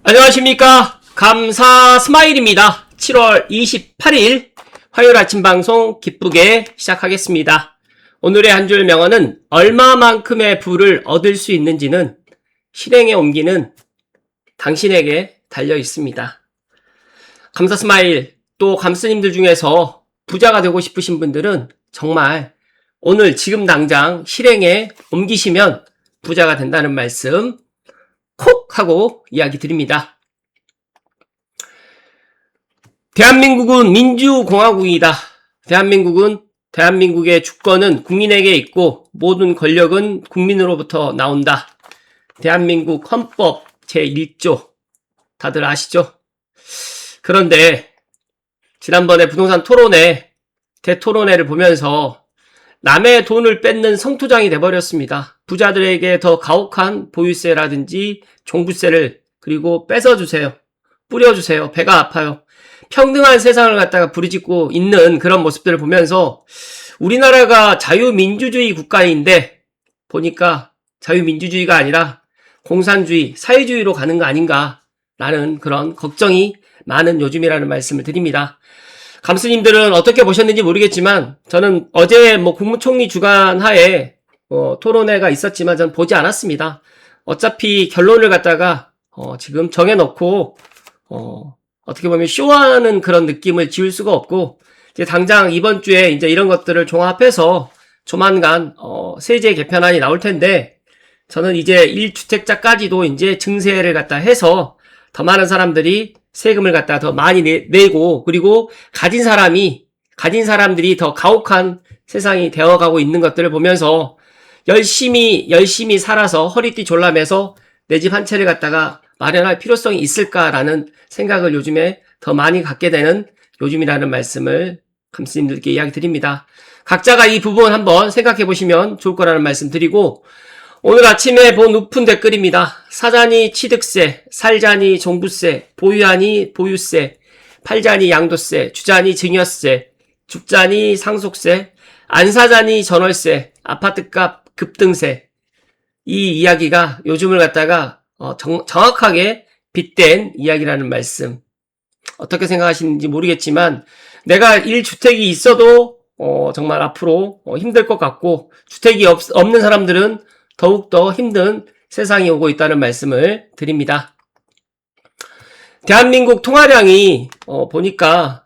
안녕하십니까. 감사 스마일입니다. 7월 28일 화요일 아침 방송 기쁘게 시작하겠습니다. 오늘의 한 줄 명언은 얼마만큼의 부를 얻을 수 있는지는 실행에 옮기는 당신에게 달려 있습니다. 감사 스마일, 또 감스님들 중에서 부자가 되고 싶으신 분들은 정말 오늘 지금 당장 실행에 옮기시면 부자가 된다는 말씀 콕 하고 이야기 드립니다. 대한민국은 민주공화국이다. 대한민국의 주권은 국민에게 있고 모든 권력은 국민으로부터 나온다. 대한민국 헌법 제1조 다들 아시죠? 그런데 지난번에 부동산 토론회, 대토론회를 보면서 남의 돈을 뺏는 성토장이 돼버렸습니다. 부자들에게 더 가혹한 보유세라든지 종부세를 그리고 뺏어주세요. 뿌려주세요. 배가 아파요. 평등한 세상을 갖다가 부르짖고 있는 그런 모습들을 보면서 우리나라가 자유민주주의 국가인데 보니까 자유민주주의가 아니라 공산주의, 사회주의로 가는 거 아닌가라는 그런 걱정이 많은 요즘이라는 말씀을 드립니다. 감스님들은 어떻게 보셨는지 모르겠지만 저는 어제 국무총리 주관 하에 토론회가 있었지만 저는 보지 않았습니다. 어차피 결론을 갖다가 지금 정해놓고 어떻게 보면 쇼하는 그런 느낌을 지울 수가 없고 이제 당장 이번 주에 이제 이런 것들을 종합해서 조만간 세제 개편안이 나올 텐데 저는 이제 1주택자까지도 이제 증세를 갖다 해서 더 많은 사람들이 세금을 갖다 더 많이 내고 그리고 가진 사람들이 더 가혹한 세상이 되어가고 있는 것들을 보면서 열심히 살아서 허리띠 졸라매서 내 집 한 채를 갖다가 마련할 필요성이 있을까라는 생각을 요즘에 더 많이 갖게 되는 요즘이라는 말씀을 감스님들께 이야기 드립니다. 각자가 이 부분 한번 생각해 보시면 좋을 거라는 말씀 드리고 오늘 아침에 본 우픈 댓글입니다. 사자니 취득세, 살자니 종부세, 보유하니 보유세, 팔자니 양도세, 주자니 증여세, 죽자니 상속세, 안 사자니 전월세, 아파트값 급등세. 이 이야기가 요즘을 갖다가 정확하게 빗댄 이야기라는 말씀. 어떻게 생각하시는지 모르겠지만 내가 1주택이 있어도 정말 앞으로 힘들 것 같고 주택이 없는 사람들은 더욱더 힘든 세상이 오고 있다는 말씀을 드립니다. 대한민국 통화량이 보니까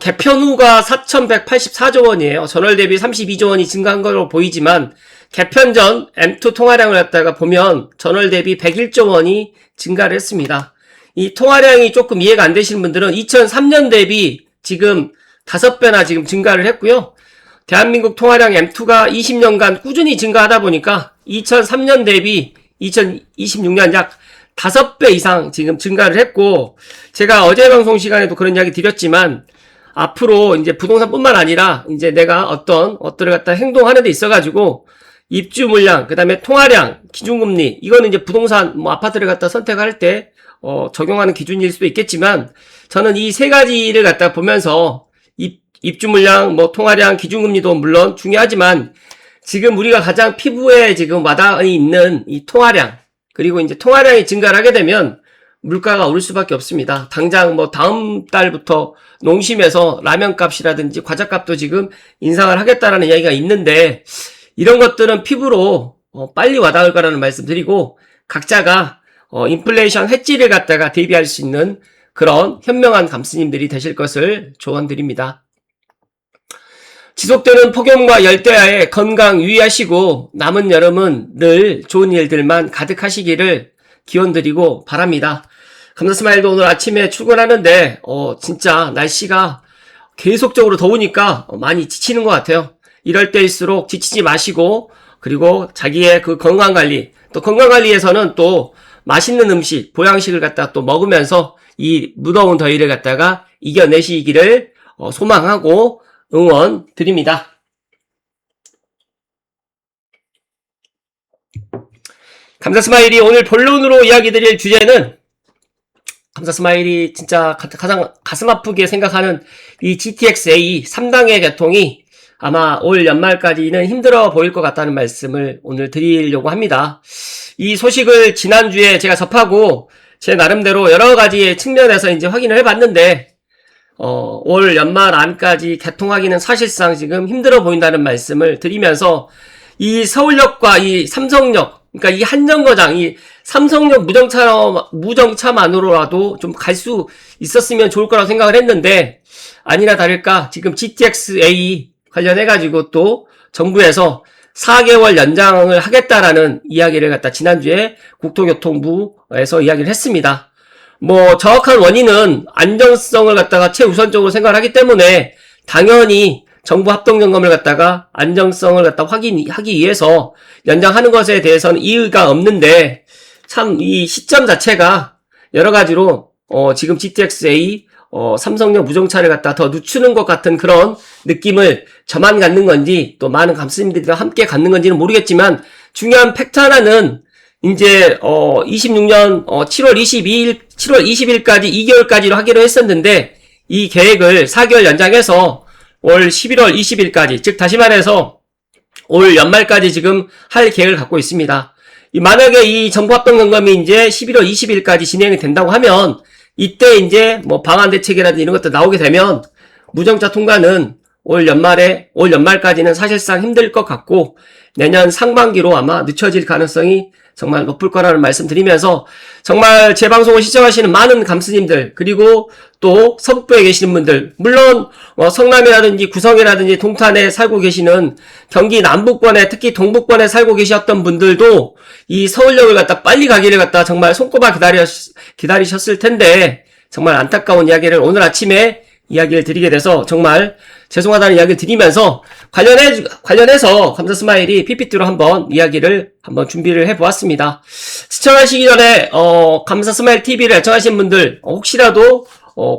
개편 후가 4,184조 원이에요. 전월 대비 32조 원이 증가한 걸로 보이지만 개편 전 M2 통화량을 갖다가 보면 전월 대비 101조 원이 증가를 했습니다. 이 통화량이 조금 이해가 안 되시는 분들은 2003년 대비 지금 5배나 지금 증가를 했고요. 대한민국 통화량 M2가 20년간 꾸준히 증가하다 보니까 2003년 대비 2026년 약 5배 이상 지금 증가를 했고 제가 어제 방송 시간에도 그런 이야기 드렸지만 앞으로 이제 부동산뿐만 아니라 이제 내가 어떤 것들을 갖다 행동하는 데 있어가지고 입주 물량, 그 다음에 통화량, 기준금리 이거는 이제 부동산 아파트를 갖다 선택할 때 적용하는 기준일 수도 있겠지만 저는 이 세 가지를 갖다 보면서 입주 물량, 통화량, 기준금리도 물론 중요하지만 지금 우리가 가장 피부에 지금 와닿이 있는 이 통화량 그리고 이제 통화량이 증가를 하게 되면 물가가 오를 수밖에 없습니다. 당장 다음 달부터 농심에서 라면 값이라든지 과자 값도 지금 인상을 하겠다라는 이야기가 있는데 이런 것들은 피부로 빨리 와닿을 거라는 말씀 드리고 각자가 인플레이션 해지를 갖다가 대비할 수 있는 그런 현명한 감스님들이 되실 것을 조언드립니다. 지속되는 폭염과 열대야에 건강 유의하시고 남은 여름은 늘 좋은 일들만 가득하시기를 기원드리고 바랍니다. 감사스마일도 오늘 아침에 출근하는데 진짜 날씨가 계속적으로 더우니까 많이 지치는 것 같아요. 이럴 때일수록 지치지 마시고 그리고 자기의 그 건강관리 또 건강관리에서는 또 맛있는 음식, 보양식을 갖다가 또 먹으면서 이 무더운 더위를 갖다가 이겨내시기를 소망하고 응원 드립니다. 감사스마일이 오늘 본론으로 이야기 드릴 주제는 감사스마일이 진짜 가장 가슴 아프게 생각하는 이 GTX-A 3당의 개통이 아마 올 연말까지는 힘들어 보일 것 같다는 말씀을 오늘 드리려고 합니다. 이 소식을 지난주에 제가 접하고 제 나름대로 여러 가지 측면에서 이제 확인을 해봤는데, 올 연말 안까지 개통하기는 사실상 지금 힘들어 보인다는 말씀을 드리면서, 이 서울역과 이 삼성역, 그러니까 이 한 정거장, 이 삼성역 무정차만으로라도 좀 갈 수 있었으면 좋을 거라고 생각을 했는데, 아니나 다를까, 지금 GTX-A 관련해가지고 또 정부에서 4개월 연장을 하겠다라는 이야기를 갖다 지난주에 국토교통부에서 이야기를 했습니다. 뭐 정확한 원인은 안정성을 갖다가 최우선적으로 생각을 하기 때문에 당연히 정부 합동점검을 갖다가 안정성을 갖다 확인하기 위해서 연장하는 것에 대해서는 이의가 없는데, 참 이 시점 자체가 여러 가지로 지금 GTX-A 삼성역 무정차를 갖다 더 늦추는 것 같은 그런 느낌을 저만 갖는 건지 또 많은 감독님들과 함께 갖는 건지는 모르겠지만, 중요한 팩트 하나는 이제 26년 7월 20일까지 2개월까지로 하기로 했었는데, 이 계획을 4개월 연장해서 올 11월 20일까지, 즉 다시 말해서 올 연말까지 지금 할 계획을 갖고 있습니다. 만약에 이 정부 합동점검이 이제 11월 20일까지 진행이 된다고 하면, 이때 이제 뭐 방안 대책이라든지 이런 것도 나오게 되면 무정차 통과는 올 연말까지는 사실상 힘들 것 같고, 내년 상반기로 아마 늦춰질 가능성이 정말 높을 거라는 말씀드리면서, 정말 제 방송을 시청하시는 많은 감스님들, 그리고 또 서북부에 계시는 분들, 물론 성남이라든지 구성이라든지 동탄에 살고 계시는 경기 남부권에, 특히 동부권에 살고 계셨던 분들도 이 서울역을 갖다 빨리 가기를 갖다 정말 손꼽아 기다리셨을 텐데, 정말 안타까운 이야기를 오늘 아침에 이야기를 드리게 돼서 정말 죄송하다는 이야기를 드리면서, 관련해서 감사 스마일이 PPT로 한번 이야기를 한번 준비를 해보았습니다. 시청하시기 전에 감사 스마일 TV를 애청하신 분들, 혹시라도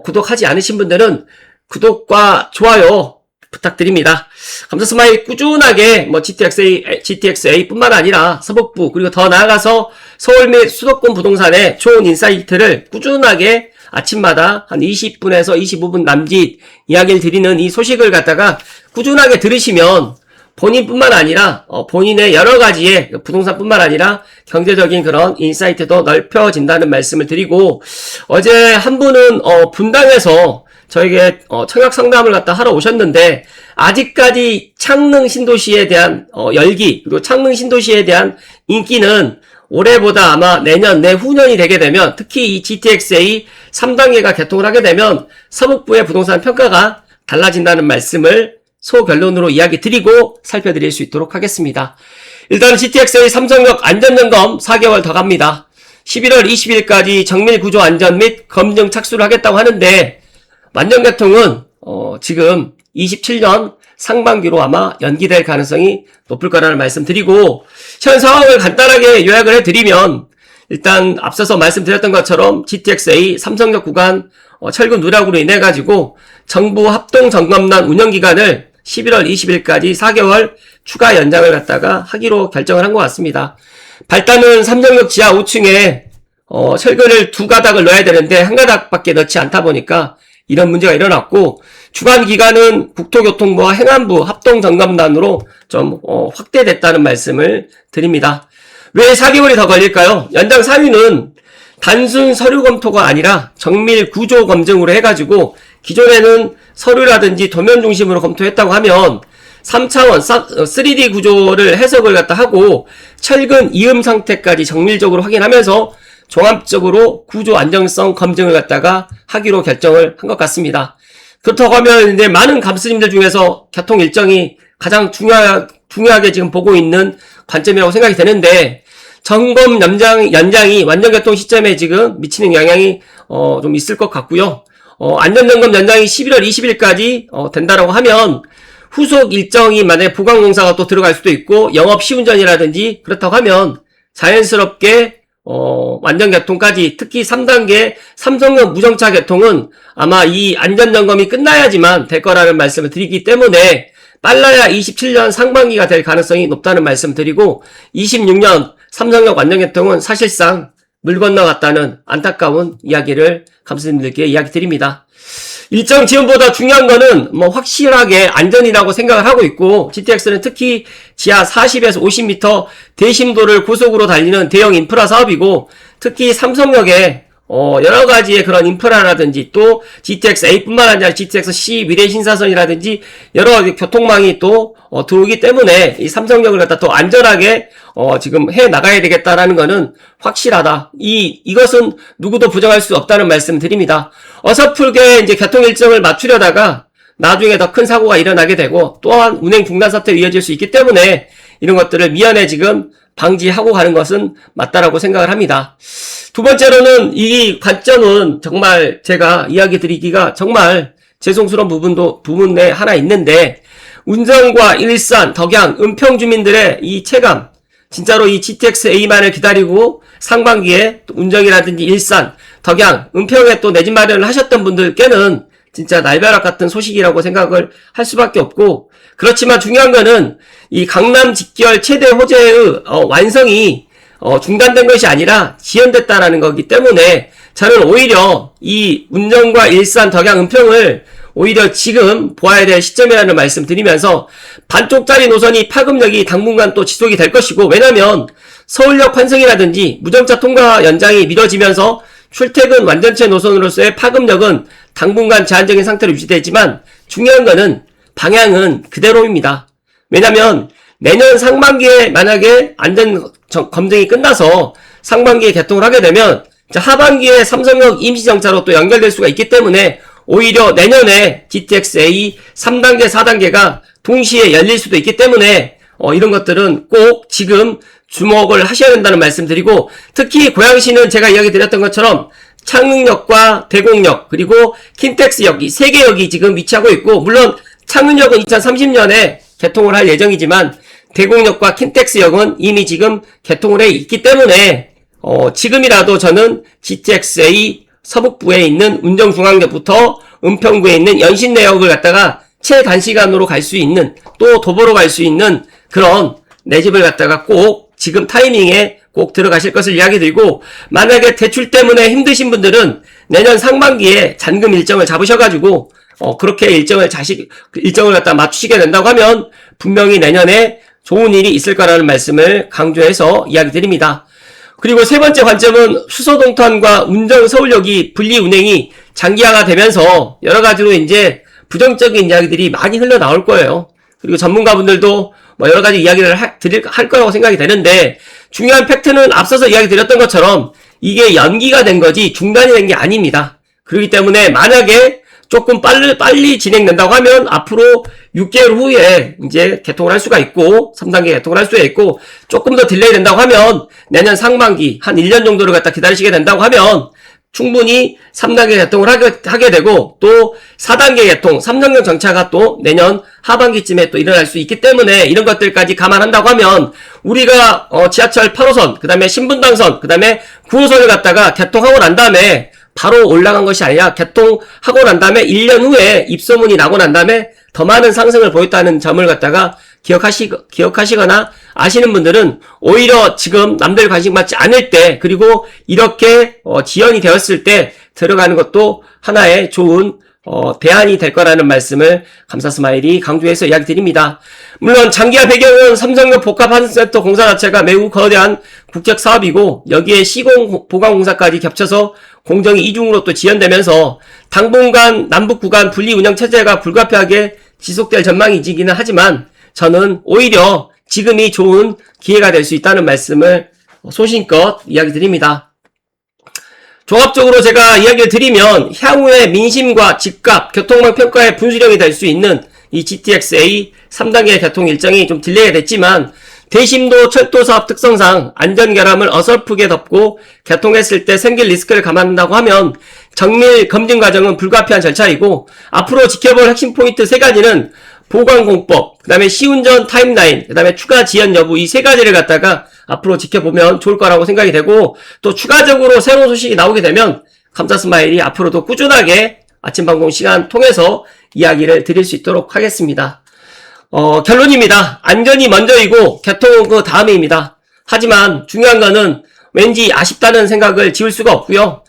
구독하지 않으신 분들은 구독과 좋아요 부탁드립니다. 감사 스마일 꾸준하게 뭐 GTX-A 뿐만 아니라 서북부, 그리고 더 나아가서 서울 및 수도권 부동산의 좋은 인사이트를 꾸준하게 아침마다 한 20분에서 25분 남짓 이야기를 드리는 이 소식을 갖다가 꾸준하게 들으시면 본인뿐만 아니라 본인의 여러 가지의 부동산뿐만 아니라 경제적인 그런 인사이트도 넓혀진다는 말씀을 드리고, 어제 한 분은 분당에서 저에게 청약 상담을 갖다 하러 오셨는데, 아직까지 창릉 신도시에 대한 열기, 그리고 창릉 신도시에 대한 인기는 올해보다 아마 내년, 내후년이 되게 되면, 특히 이 GTX-A 3단계가 개통을 하게 되면 서북부의 부동산 평가가 달라진다는 말씀을 소결론으로 이야기 드리고 살펴드릴 수 있도록 하겠습니다. 일단 GTX-A 삼성역 안전점검 4개월 더 갑니다. 11월 20일까지 정밀구조 안전 및 검증 착수를 하겠다고 하는데, 완전 개통은 지금 27년 상반기로 아마 연기될 가능성이 높을 거라는 말씀 드리고, 현 상황을 간단하게 요약을 해드리면, 일단 앞서서 말씀드렸던 것처럼 GTX-A 삼성역 구간 철근 누락으로 인해 가지고 정부 합동 점검단 운영 기간을 11월 20일까지 4개월 추가 연장을 갖다가 하기로 결정을 한 것 같습니다. 발단은 삼성역 지하 5층에 철근을 2가닥을 넣어야 되는데 1가닥밖에 넣지 않다 보니까 이런 문제가 일어났고, 주관 기간은 국토교통부와 행안부 합동 점검단으로 좀 확대됐다는 말씀을 드립니다. 왜 4개월이 더 걸릴까요? 연장 사유는 단순 서류 검토가 아니라 정밀 구조 검증으로 해가지고, 기존에는 서류라든지 도면 중심으로 검토했다고 하면 3차원 3D 구조를 해석을 갖다 하고 철근 이음 상태까지 정밀적으로 확인하면서 종합적으로 구조 안정성 검증을 갖다가 하기로 결정을 한 것 같습니다. 그렇다고 하면 이제 많은 감스님들 중에서 개통 일정이 가장 중요하게 지금 보고 있는 관점이라고 생각이 되는데, 점검 연장이 완전 개통 시점에 지금 미치는 영향이 좀 있을 것 같고요. 안전점검 연장이 11월 20일까지 된다라고 하면 후속 일정이 만약에 보강공사가 또 들어갈 수도 있고, 영업 시운전이라든지 그렇다고 하면 자연스럽게 완전 개통까지, 특히 3단계 삼성역 무정차 개통은 아마 이 안전점검이 끝나야지만 될 거라는 말씀을 드리기 때문에 빨라야 27년 상반기가 될 가능성이 높다는 말씀 드리고, 26년 삼성역 완전 개통은 사실상 물 건너갔다는 안타까운 이야기를 감독님들께 이야기 드립니다. 일정 지연보다 중요한 거는 뭐 확실하게 안전이라고 생각을 하고 있고, GTX는 특히 지하 40에서 50m 대심도를 고속으로 달리는 대형 인프라 사업이고, 특히 삼성역에 여러 가지의 그런 인프라라든지 또 GTX-A뿐만 아니라 GTX-C 미래 신사선이라든지 여러 가지 교통망이 또 들어오기 때문에 이 삼성역을 갖다 더 안전하게 지금 해 나가야 되겠다라는 거는 확실하다. 이것은 누구도 부정할 수 없다는 말씀 드립니다. 어설프게 이제 교통 일정을 맞추려다가 나중에 더 큰 사고가 일어나게 되고 또한 운행 중단 사태가 이어질 수 있기 때문에 이런 것들을 미연에 지금 방지하고 가는 것은 맞다라고 생각을 합니다. 두 번째로는 이 관점은 정말 제가 이야기 드리기가 정말 죄송스러운 부분에 하나 있는데 운정과 일산, 덕양, 은평 주민들의 이 체감 진짜로 이 GTX-A만을 기다리고 상반기에 운정이라든지 일산, 덕양, 은평에 또 내 집 마련을 하셨던 분들께는 진짜 날벼락 같은 소식이라고 생각을 할 수밖에 없고 그렇지만 중요한 거는 이 강남 직결 최대 호재의 완성이 중단된 것이 아니라 지연됐다라는 거기 때문에 저는 오히려 이 운정과 일산, 덕양, 은평을 오히려 지금 보아야 될 시점이라는 말씀 드리면서 반쪽짜리 노선이 파급력이 당분간 또 지속이 될 것이고 왜냐면 서울역 환승이라든지 무정차 통과 연장이 미뤄지면서 출퇴근 완전체 노선으로서의 파급력은 당분간 제한적인 상태로 유지되지만 중요한 거는 방향은 그대로입니다. 왜냐면 내년 상반기에 만약에 안전 검증이 끝나서 상반기에 개통을 하게 되면 하반기에 삼성역 임시정차로 또 연결될 수가 있기 때문에 오히려 내년에 GTX-A 3단계, 4단계가 동시에 열릴 수도 있기 때문에 이런 것들은 꼭 지금 주목을 하셔야 된다는 말씀드리고 특히 고양시는 제가 이야기 드렸던 것처럼 창릉역과 대곡역 그리고 킨텍스역 이 세 개 역이 지금 위치하고 있고 물론 창릉역은 2030년에 개통을 할 예정이지만 대곡역과 킨텍스역은 이미 지금 개통을 해 있기 때문에 지금이라도 저는 GTX-A 서북부에 있는 운정중앙역부터 은평구에 있는 연신내역을 갖다가 최단시간으로 갈 수 있는 또 도보로 갈 수 있는 그런 내 집을 갖다가 꼭 지금 타이밍에 꼭 들어가실 것을 이야기 드리고 만약에 대출 때문에 힘드신 분들은 내년 상반기에 잔금 일정을 잡으셔가지고 그렇게 일정을 갖다 맞추시게 된다고 하면 분명히 내년에 좋은 일이 있을 거라는 말씀을 강조해서 이야기 드립니다. 그리고 세 번째 관점은 수서동탄과 운정 서울역이 분리 운행이 장기화가 되면서 여러 가지로 이제 부정적인 이야기들이 많이 흘러나올 거예요. 그리고 전문가분들도 여러 가지 이야기를 할 거라고 생각이 되는데 중요한 팩트는 앞서서 이야기 드렸던 것처럼 이게 연기가 된 거지 중단이 된 게 아닙니다. 그렇기 때문에 만약에 조금 빨리 진행된다고 하면 앞으로 6개월 후에 이제 개통을 할 수가 있고 3단계 개통을 할 수가 있고 조금 더 딜레이 된다고 하면 내년 상반기 한 1년 정도를 갖다 기다리시게 된다고 하면 충분히 3단계 개통을 하게 되고 또 4단계 개통, 3년경 정차가 또 내년 하반기쯤에 또 일어날 수 있기 때문에 이런 것들까지 감안한다고 하면 우리가 지하철 8호선, 그 다음에 신분당선, 그 다음에 9호선을 갖다가 개통하고 난 다음에 바로 올라간 것이 아니라 개통하고 난 다음에 1년 후에 입소문이 나고 난 다음에 더 많은 상승을 보였다는 점을 갖다가 기억하시거나 아시는 분들은 오히려 지금 남들 관심 받지 않을 때 그리고 이렇게 지연이 되었을 때 들어가는 것도 하나의 좋은 대안이 될 거라는 말씀을 감사스마일이 강조해서 이야기 드립니다. 물론 장기화 배경은 삼성역 복합환승센터 공사 자체가 매우 거대한 국책 사업이고 여기에 시공 보강공사까지 겹쳐서 공정이 이중으로 또 지연되면서 당분간 남북 구간 분리 운영 체제가 불가피하게 지속될 전망이지기는 하지만 저는 오히려 지금이 좋은 기회가 될 수 있다는 말씀을 소신껏 이야기 드립니다. 종합적으로 제가 이야기를 드리면 향후의 민심과 집값, 교통망 평가의 분수령이 될 수 있는 이 GTX-A 3단계 개통 일정이 좀 딜레이가 됐지만 대심도 철도사업 특성상 안전결함을 어설프게 덮고 개통했을 때 생길 리스크를 감안한다고 하면 정밀 검증 과정은 불가피한 절차이고 앞으로 지켜볼 핵심 포인트 세 가지는 보관공법, 그 다음에 시운전 타임라인, 그 다음에 추가 지연 여부 이 세 가지를 갖다가 앞으로 지켜보면 좋을 거라고 생각이 되고 또 추가적으로 새로운 소식이 나오게 되면 감사스마일이 앞으로도 꾸준하게 아침 방송 시간 통해서 이야기를 드릴 수 있도록 하겠습니다. 결론입니다. 안전이 먼저이고 개통은 그 다음입니다. 하지만 중요한 거는 왠지 아쉽다는 생각을 지울 수가 없고요.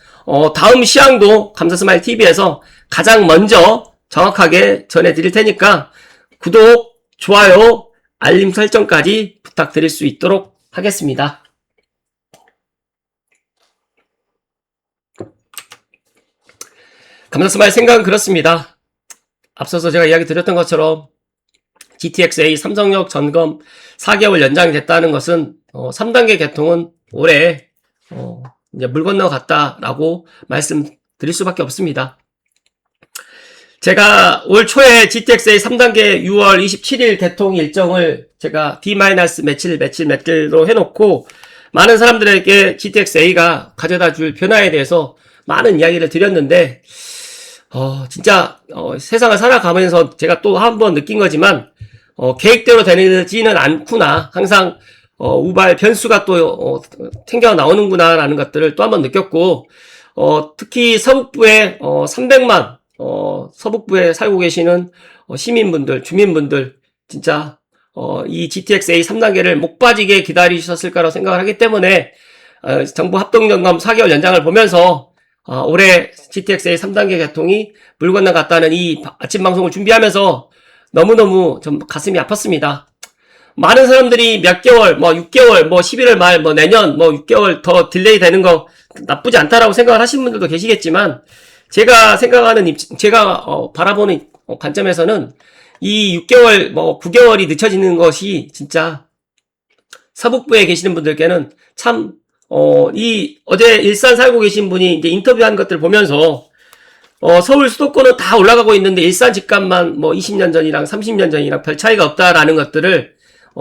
다음 시황도 감사스마일 TV에서 가장 먼저 정확하게 전해드릴 테니까 구독, 좋아요, 알림 설정까지 부탁드릴 수 있도록 하겠습니다. 감사스마의 생각은 그렇습니다. 앞서서 제가 이야기 드렸던 것처럼 GTX-A 삼성역 점검 4개월 연장이 됐다는 것은 3단계 개통은 올해 이제 물 건너갔다라고 말씀드릴 수밖에 없습니다. 제가 올 초에 GTX-A 3단계 6월 27일 개통 일정을 제가 D-며칠로 해놓고 많은 사람들에게 GTX-A가 가져다 줄 변화에 대해서 많은 이야기를 드렸는데 진짜 세상을 살아가면서 제가 또 한 번 느낀 거지만 계획대로 되지는 않구나. 항상 우발 변수가 또 튕겨 나오는구나 라는 것들을 또 한 번 느꼈고 특히 서북부에 300만 서북부에 살고 계시는 시민분들, 주민분들 진짜 이 GTX-A 3단계를 목 빠지게 기다리셨을 거라고 생각을 하기 때문에 정부 합동점검 4개월 연장을 보면서 올해 GTX-A 3단계 개통이 물 건너갔다는 이 아침 방송을 준비하면서 너무너무 좀 가슴이 아팠습니다. 많은 사람들이 몇 개월, 6개월, 11월 말, 내년, 6개월 더 딜레이 되는 거 나쁘지 않다라고 생각을 하시는 분들도 계시겠지만, 제가 생각하는, 제가 바라보는 관점에서는 이 6개월, 9개월이 늦춰지는 것이 진짜 서북부에 계시는 분들께는 참, 어제 일산 살고 계신 분이 이제 인터뷰한 것들을 보면서, 서울 수도권은 다 올라가고 있는데 일산 집값만 20년 전이랑 30년 전이랑 별 차이가 없다라는 것들을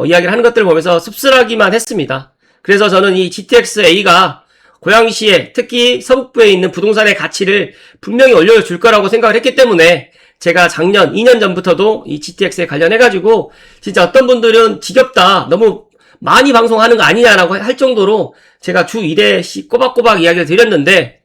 이야기를 하는 것들을 보면서 씁쓸하기만 했습니다. 그래서 저는 이 GTX-A가 고양시에 특히 서북부에 있는 부동산의 가치를 분명히 올려줄 거라고 생각을 했기 때문에 제가 작년 2년 전부터도 이 GTX에 관련해가지고 진짜 어떤 분들은 지겹다 너무 많이 방송하는 거 아니냐라고 할 정도로 제가 주 1회씩 꼬박꼬박 이야기를 드렸는데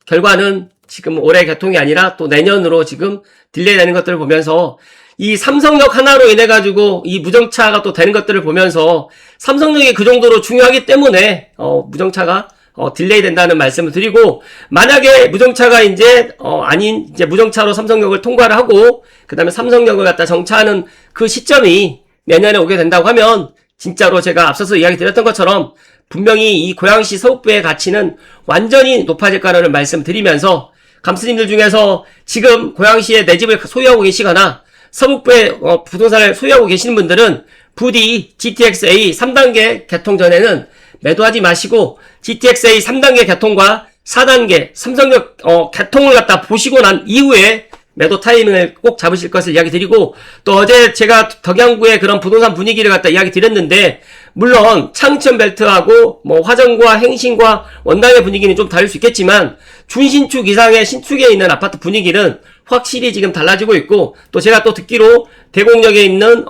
결과는 지금 올해 개통이 아니라 또 내년으로 지금 딜레이 되는 것들을 보면서 이 삼성역 하나로 인해 가지고 이 무정차가 또 되는 것들을 보면서 삼성역이 그 정도로 중요하기 때문에 무정차가 딜레이 된다는 말씀을 드리고 만약에 무정차가 이제 아닌 이제 무정차로 삼성역을 통과를 하고 그다음에 삼성역을 갖다 정차하는 그 시점이 내년에 오게 된다고 하면 진짜로 제가 앞서서 이야기 드렸던 것처럼 분명히 이 고양시 서북부의 가치는 완전히 높아질 거라는 말씀을 드리면서 감스님들 중에서 지금 고양시에 내 집을 소유하고 계시거나 서북부에 부동산을 소유하고 계시는 분들은 부디 GTX-A 3단계 개통 전에는 매도하지 마시고 GTX-A 3단계 개통과 4단계 삼성역 개통을 갖다 보시고 난 이후에 매도 타이밍을 꼭 잡으실 것을 이야기 드리고 또 어제 제가 덕양구의 그런 부동산 분위기를 갖다 이야기 드렸는데 물론 창천 벨트하고 화정과 행신과 원당의 분위기는 좀 다를 수 있겠지만 준신축 이상의 신축에 있는 아파트 분위기는 확실히 지금 달라지고 있고 또 제가 또 듣기로 대곡역에 있는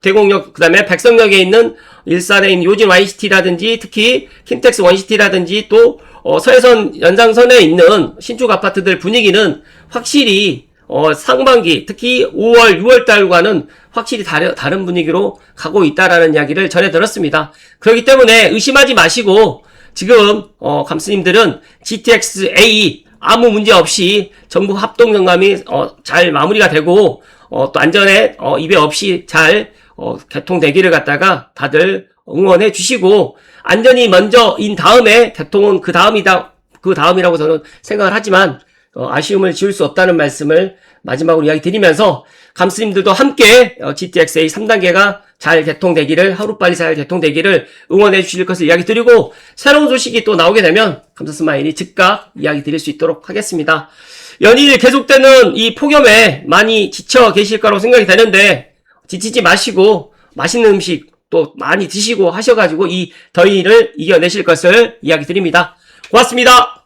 대곡역 그다음에 백성역에 있는 일산에 있는 요진 와인시티라든지 특히 킨텍스 원시티라든지 또 서해선 연장선에 있는 신축 아파트들 분위기는 확실히 상반기 특히 5월 6월 달과는 확실히 다른 분위기로 가고 있다라는 이야기를 전해 들었습니다. 그렇기 때문에 의심하지 마시고 지금 감스님들은 GTX-A 아무 문제 없이 정부 합동 점검이 잘 마무리가 되고 또 안전에 입에 없이 잘 개통되기를 갖다가 다들 응원해 주시고 안전이 먼저인 다음에 개통은 그 다음이라고 저는 생각을 하지만 아쉬움을 지울 수 없다는 말씀을 마지막으로 이야기 드리면서 감스님들도 함께 GTX-A 3단계가 잘 개통되기를 하루빨리 잘 개통되기를 응원해 주실 것을 이야기 드리고 새로운 소식이 또 나오게 되면 감사스마일이 즉각 이야기 드릴 수 있도록 하겠습니다. 연일 계속되는 이 폭염에 많이 지쳐 계실 거라고 생각이 되는데 지치지 마시고 맛있는 음식 또 많이 드시고 하셔가지고 이 더위를 이겨내실 것을 이야기 드립니다. 고맙습니다.